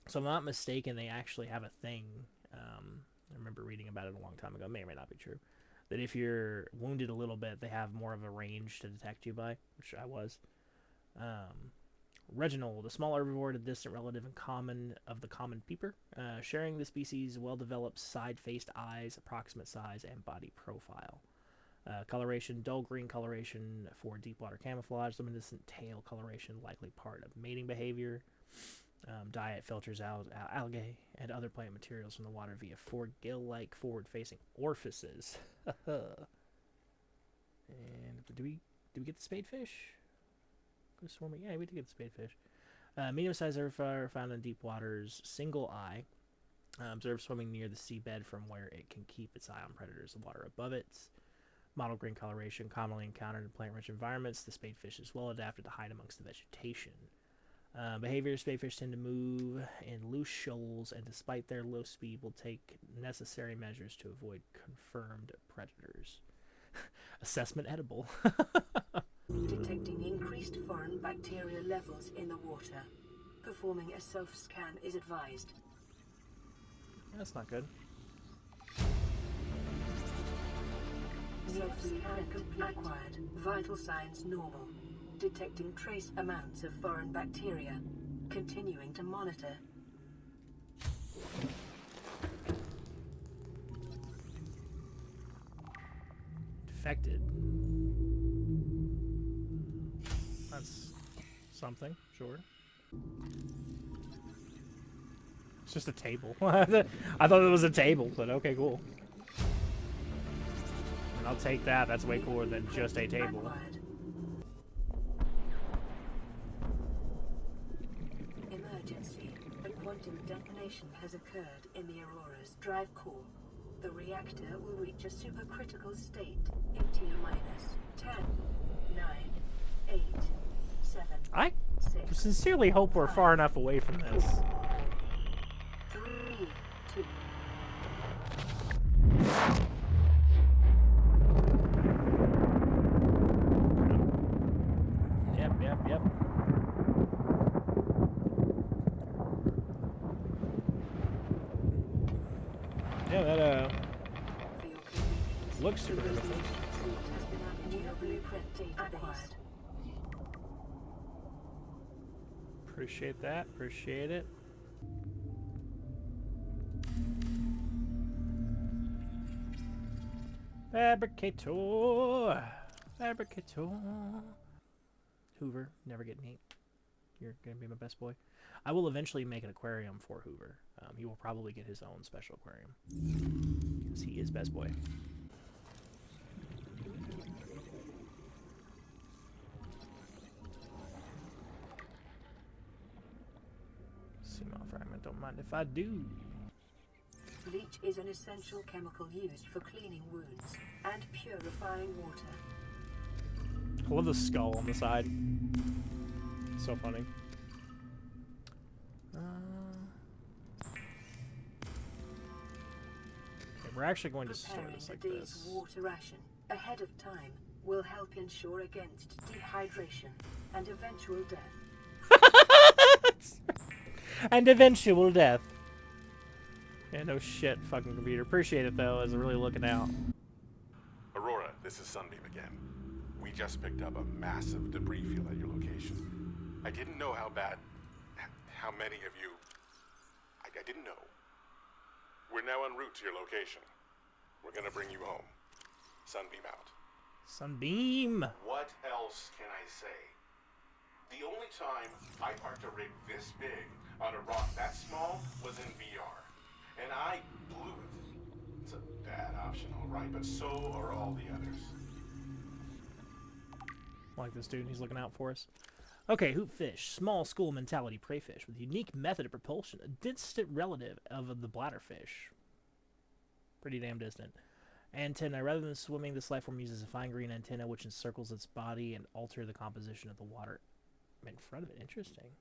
So if I'm not mistaken, they actually have a thing. I remember reading about it a long time ago. May or may not be true. That if you're wounded a little bit, they have more of a range to detect you by, which I was. Reginald, a small herbivore, a distant relative of the common peeper, sharing the species' well-developed side-faced eyes, approximate size, and body profile. Coloration, dull green coloration for deep water camouflage, luminescent tail coloration, likely part of mating behavior. Diet filters out algae and other plant materials from the water via four gill-like forward-facing orifices. And did we get the spadefish? Go swarming. Yeah, we did get the spadefish. Medium-sized herbivore found in deep waters. Single eye. Observed swimming near the seabed from where it can keep its eye on predators in water above it. Mottled green coloration, commonly encountered in plant-rich environments. The spadefish is well adapted to hide amongst the vegetation. Behavior, spadefish tend to move in loose shoals, and despite their low speed, will take necessary measures to avoid confirmed predators. Assessment edible. Detecting increased foreign bacteria levels in the water. Performing a self-scan is advised. That's not good. Self-scan acquired. Vital signs normal. Detecting trace amounts of foreign bacteria. Continuing to monitor. Defected. That's something, sure. It's just a table. I thought it was a table, but okay, cool. And I'll take that. That's way cooler than just a table. Acquired. Emergency. A quantum detonation has occurred in the Aurora's drive core. The reactor will reach a supercritical state in T-minus 10, 9, 8, 7, I 6, sincerely hope we're far enough away from this. 3, 2. Yep. Yeah, that looks super beautiful. New blueprint database. Appreciate that. Appreciate it. Fabricator. Hoover, never get neat. You're gonna be my best boy. I will eventually make an aquarium for Hoover. He will probably get his own special aquarium because he is best boy. Seamouth fragment. Don't mind if I do. Bleach is an essential chemical used for cleaning wounds and purifying water. I love the skull on the side. So funny. Okay, we're actually going to store Preparing this a like day's this. water ration ahead of time will help ensure against dehydration and eventual death. And eventual death. Yeah, no shit, fucking computer. Appreciate it though, as I'm really looking out. Aurora, this is Sunbeam again. We just picked up a massive debris field at your location. I didn't know how many of you... I didn't know. We're now en route to your location. We're gonna bring you home. Sunbeam out. Sunbeam! What else can I say? The only time I parked a rig this big on a rock that small was in VR. And I blew it. It's a bad option, alright, but so are all the others. I like this dude, he's looking out for us. Okay, hoopfish, small school mentality prey fish with a unique method of propulsion, a distant relative of the bladderfish. Pretty damn distant. Antenna, rather than swimming, this life form uses a fine green antenna which encircles its body and alter the composition of the water in front of it. Interesting.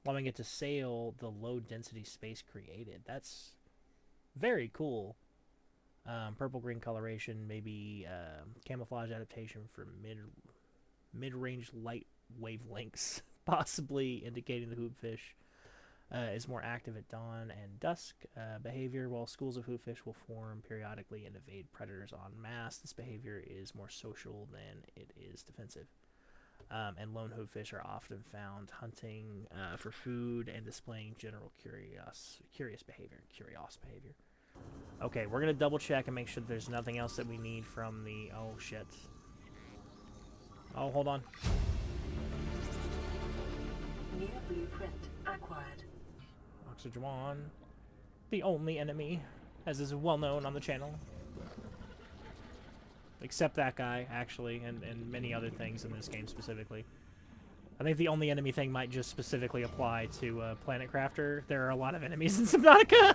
Allowing it to sail the low density space created. That's very cool. Purple-green coloration, maybe camouflage adaptation for mid-range light wavelengths, possibly indicating the hoopfish is more active at dawn and dusk behavior, while schools of hoopfish will form periodically and evade predators en masse. This behavior is more social than it is defensive. And lone hoopfish are often found hunting for food and displaying general curious behavior. Okay, we're going to double check and make sure there's nothing else that we need from the... Oh, shit. Oh, hold on. New blueprint acquired. Oxygen, the only enemy, as is well known on the channel. Except that guy, actually, and many other things in this game specifically. I think the only enemy thing might just specifically apply to Planet Crafter. There are a lot of enemies in Subnautica!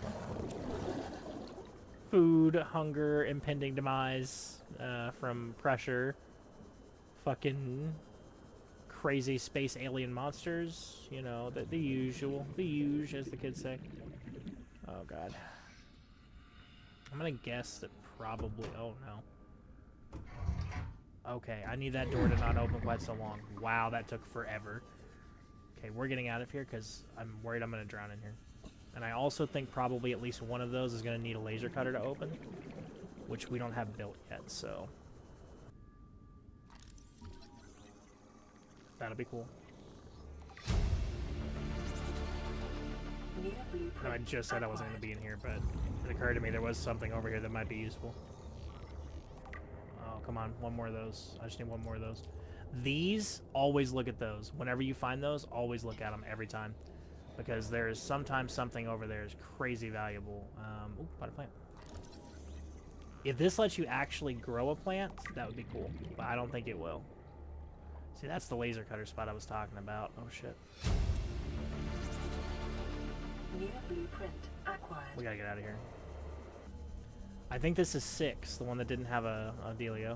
Food, hunger, impending demise from pressure. Fucking crazy space alien monsters. You know, the usual. The huge, as the kids say. Oh, God. I'm gonna guess that probably... Oh, no. Okay, I need that door to not open quite so long. Wow, that took forever. Okay, we're getting out of here because I'm worried I'm going to drown in here. And I also think probably at least one of those is going to need a laser cutter to open, which we don't have built yet, so... That'll be cool. No, I just said I wasn't going to be in here, but it occurred to me there was something over here that might be useful. Come on, one more of those. I just need one more of those. These, always look at those. Whenever you find those, always look at them every time. Because there is sometimes something over there is crazy valuable. Ooh, pot plant. If this lets you actually grow a plant, that would be cool. But I don't think it will. See, that's the laser cutter spot I was talking about. Oh, shit. New blueprint acquired. We gotta get out of here. I think this is 6, the one that didn't have a dealio.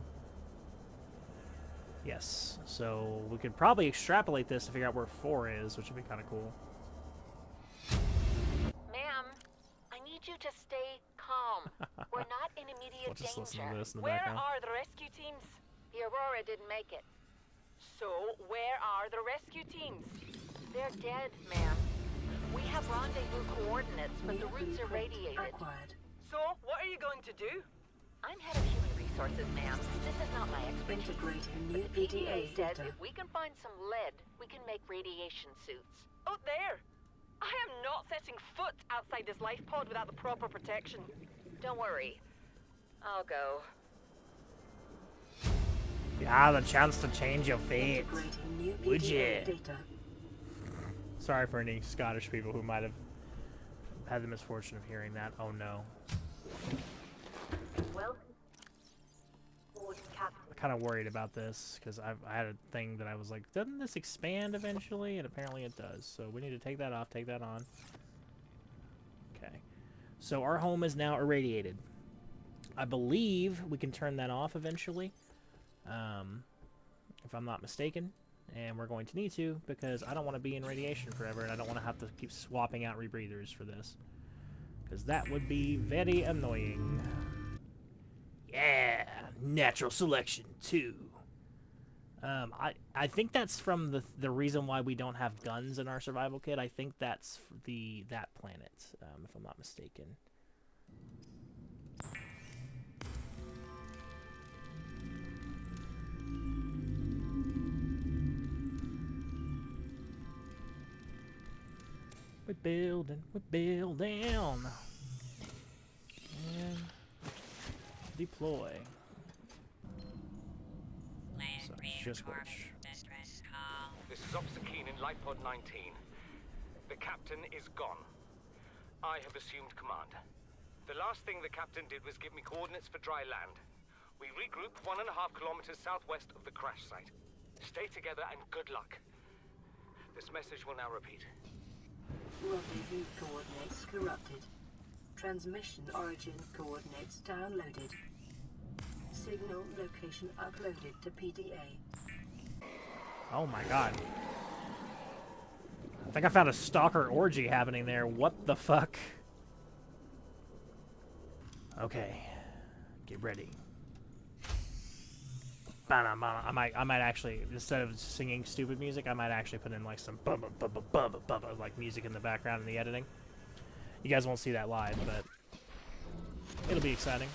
Yes, so we could probably extrapolate this to figure out where 4 is, which would be kind of cool. Ma'am, I need you to stay calm. We're not in immediate We'll just listen danger. to this in the Where background. are the rescue teams? The Aurora didn't make it. So, where are the rescue teams? They're dead, ma'am. We have rendezvous coordinates, but the routes are radiated. Acquired. So, what are you going to do? I'm head of human resources, ma'am. This is not my expertise. Integrating new The PDA PDA says data. if we can find some lead, we can make radiation suits. Out there! I am not setting foot outside this life pod without the proper protection. Don't worry. I'll go. You have the chance to change your fate. Integrating new Would PDA ya? data. Sorry for any Scottish people who might have had the misfortune of hearing that. Oh no. Welcome aboard, Captain. I'm kind of worried about this because I had a thing that I was like, doesn't this expand eventually? And apparently it does. So we need to take that off, take that on. Okay. So our home is now irradiated. I believe we can turn that off eventually. If I'm not mistaken. And we're going to need to because I don't want to be in radiation forever and I don't want to have to keep swapping out rebreathers for this. Because that would be very annoying. Yeah, natural selection 2. I think that's from the reason why we don't have guns in our survival kit. I think that's that planet, if I'm not mistaken. We're building. And deploy. So, just watch. This is Officer Keen in Lifepod 19. The captain is gone. I have assumed command. The last thing the captain did was give me coordinates for dry land. We regroup 1.5 kilometers southwest of the crash site. Stay together and good luck. This message will now repeat. Rendezvous coordinates corrupted. Transmission origin coordinates downloaded. Signal location uploaded to PDA. Oh my god. I think I found a stalker orgy happening there. What the fuck? Okay. Get ready. I might actually, instead of singing stupid music, I might actually put in like some like music in the background in the editing. You guys won't see that live, but it'll be exciting.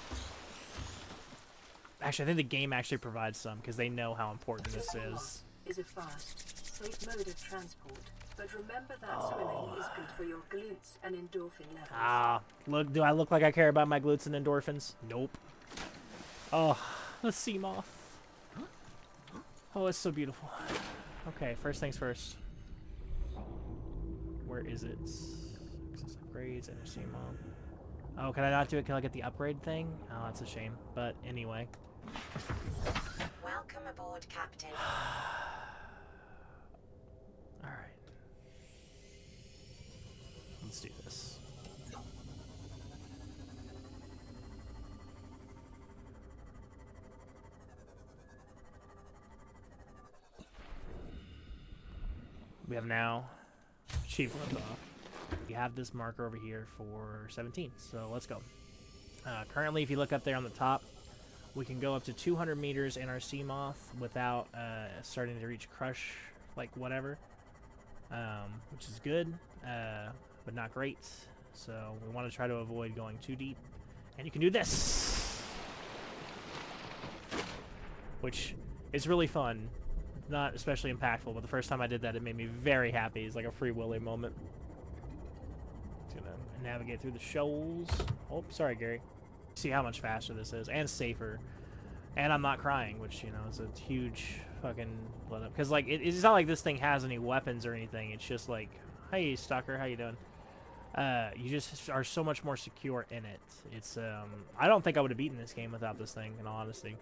Actually, I think the game actually provides some because they know how important this is. Is a fast, safe mode of transport, but remember that swimming is good for your glutes and endorphin levels. Ah, look, do I look like I care about my glutes and endorphins? Nope. Oh, the sea moth. Oh, it's so beautiful. Okay, first things first. Where is it? Access upgrades, enter sea moth. Oh, can I not do it? Can I get the upgrade thing? Oh, that's a shame. But anyway. Welcome aboard, Captain. Alright. Let's do this. We have now achieved liftoff. We have this marker over here for 17, so let's go. Currently, if you look up there on the top, we can go up to 200 meters in our sea moth without starting to reach crush, like whatever, which is good, but not great. So we want to try to avoid going too deep, and you can do this, which is really fun. Not especially impactful, but the first time I did that, it made me very happy. It's like a Free Willy moment. Just gonna navigate through the shoals. Oh, sorry, Gary. See how much faster this is, and safer. And I'm not crying, which, you know, is a huge fucking let up. Because, like, it's not like this thing has any weapons or anything. It's just like, hey, stalker, how you doing? You just are so much more secure in it. It's, I don't think I would have beaten this game without this thing, in all honesty.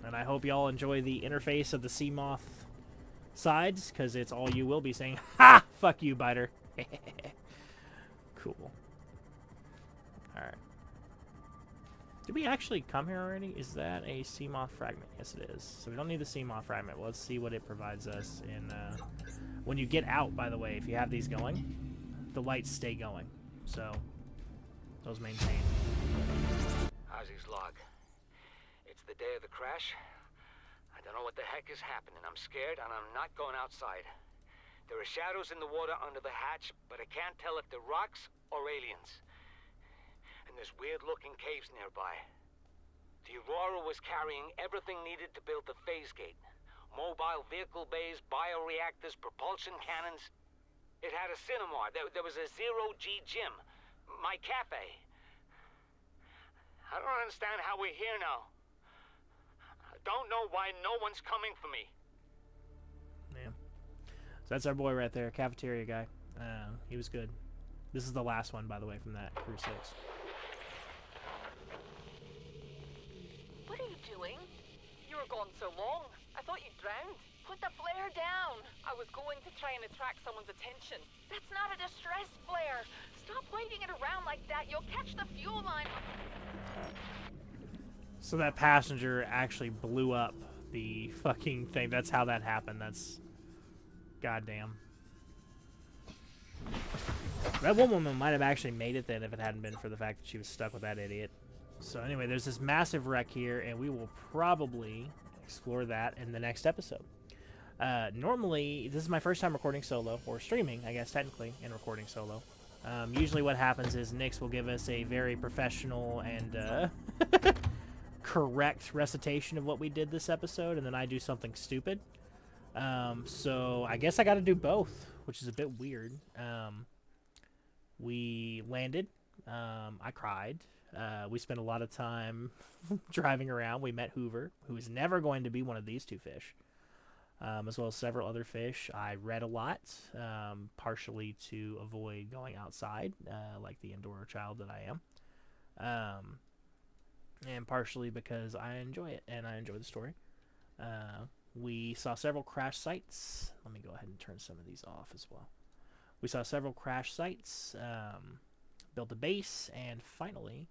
And I hope y'all enjoy the interface of the sea moth sides, because it's all you will be saying. Ha! Fuck you, biter. Cool. Alright. Did we actually come here already? Is that a sea moth fragment? Yes, it is. So we don't need the sea moth fragment. Well, let's see what it provides us in... when you get out, by the way, if you have these going, the lights stay going. So, those maintain. Ozzy's log. It's the day of the crash. I don't know what the heck is happening. I'm scared and I'm not going outside. There are shadows in the water under the hatch, but I can't tell if they're rocks or aliens. And there's weird-looking caves nearby. The Aurora was carrying everything needed to build the phase gate. Mobile vehicle bays, bioreactors, propulsion cannons. It had a cinema. There was a zero-G gym. My cafe. I don't understand how we're here now. I don't know why no one's coming for me. Yeah. So that's our boy right there, cafeteria guy. He was good. This is the last one, by the way, from that Ursa Nyx. What are you doing? You were gone so long. I thought you drowned. Put the flare down. I was going to try and attract someone's attention. That's not a distress flare. Stop waving it around like that. You'll catch the fuel line. So that passenger actually blew up the fucking thing. That's how that happened. That's... goddamn. That one woman might have actually made it then if it hadn't been for the fact that she was stuck with that idiot. So anyway, there's this massive wreck here, and we will probably explore that in the next episode. Normally, this is my first time recording solo, or streaming, I guess, technically, and recording solo. Usually what happens is Nyx will give us a very professional and correct recitation of what we did this episode, and then I do something stupid. So I guess I got to do both, which is a bit weird. We landed. I cried. We spent a lot of time driving around. We met Hoover, who is never going to be one of these two fish, as well as several other fish. I read a lot, partially to avoid going outside, like the indoor child that I am, and partially because I enjoy it, and I enjoy the story. We saw several crash sites. Let me go ahead and turn some of these off as well. We saw several crash sites, built a base, and finally,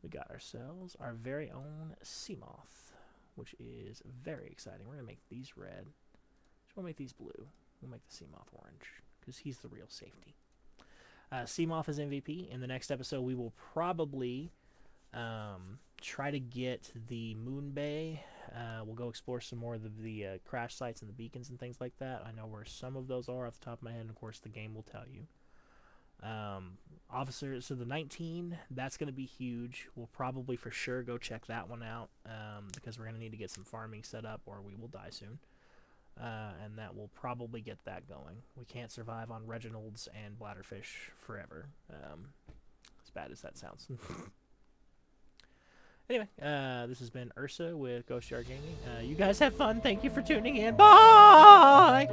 we got ourselves our very own sea moth, which is very exciting. We're going to make these red. So we'll make these blue. We'll make the sea moth orange, because he's the real safety. Seamoth is MVP. In the next episode, we will probably try to get the Moon Bay. We'll go explore some more of the crash sites and the beacons and things like that. I know where some of those are off the top of my head, and of course the game will tell you. Officers, so the 19, that's going to be huge. We'll probably for sure go check that one out because we're going to need to get some farming set up or we will die soon. And that will probably get that going. We can't survive on Reginald's and bladderfish forever, as bad as that sounds. Anyway, this has been Ursa with Ghostyard Gaming. You guys have fun. Thank you for tuning in. Bye!